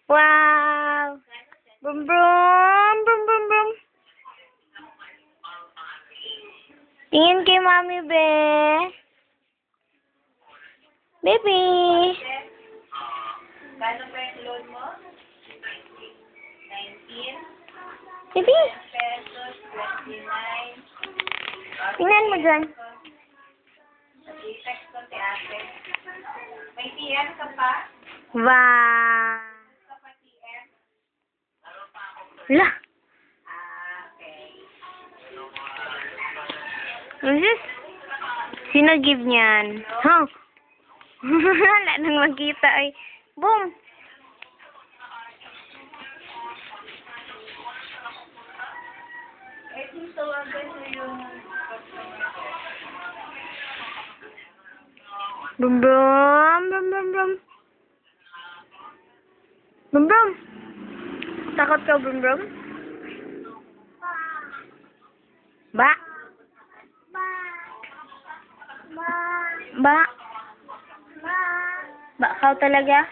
Wow! Brum brum! Brum brum brum! Tingin kay Mami, be. Baby! Gano'n pa yung load mo? 19 Baby! pesos, 29. Tingnan mo dyan. I-text ko si ate. May TM ka pa? Wow! Ka pa TM? La! Okay. What's this? Sino give niyan? Huh? Wala nang makita ay. Boom! Eh, kung tawagan mo yung Brum brum! Brum brum brum! Brum brum! Takot ka, brum brum? Ba? Ba? Ba kau talaga?